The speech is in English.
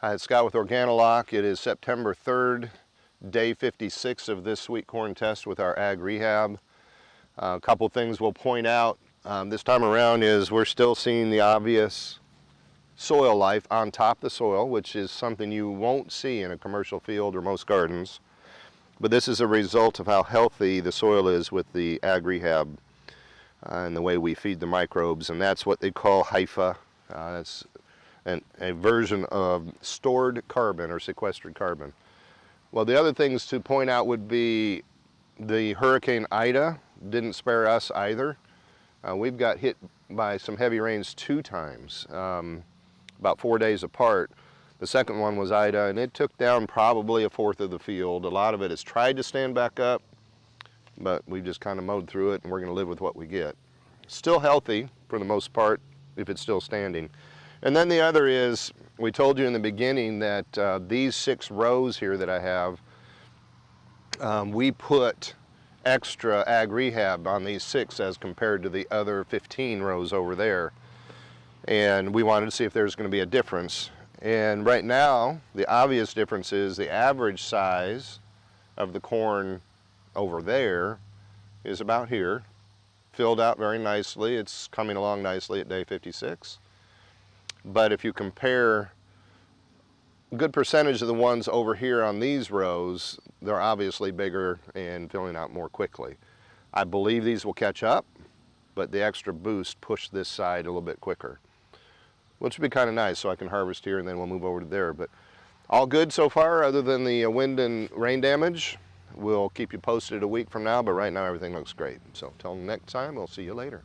Hi, it's Scott with Organolock. It is September 3rd, day 56 of this sweet corn test with our AgRehab. A couple things we'll point out this time around is we're still seeing the obvious soil life on top of the soil, which is something you won't see in a commercial field or most gardens. But this is a result of how healthy the soil is with the AgRehab and the way we feed the microbes, and that's what they call hypha. That's a version of stored carbon or sequestered carbon. Well, the other things to point out would be the Hurricane Ida didn't spare us either. We've got hit by some heavy rains 2 times, about 4 days apart. The second one was Ida, and it took down probably 1/4 of the field. A lot of it has tried to stand back up, but we've just kind of mowed through it, and we're going to live with what we get. Still healthy for the most part if it's still standing. And then the other is, we told you in the beginning that these 6 rows here that I have, we put extra AgRehab on these 6 as compared to the other 15 rows over there. And we wanted to see if there's going to be a difference. And right now, the obvious difference is the average size of the corn over there is about here, filled out very nicely. It's coming along nicely at day 56. But if you compare a good percentage of the ones over here on these rows, they're obviously bigger and filling out more quickly. I believe these will catch up, but the extra boost pushed this side a little bit quicker, which would be kind of nice, so I can harvest here and then we'll move over to there. But all good so far other than the wind and rain damage. We'll keep you posted a week from now, but right now everything looks great. So until next time, we'll see you later.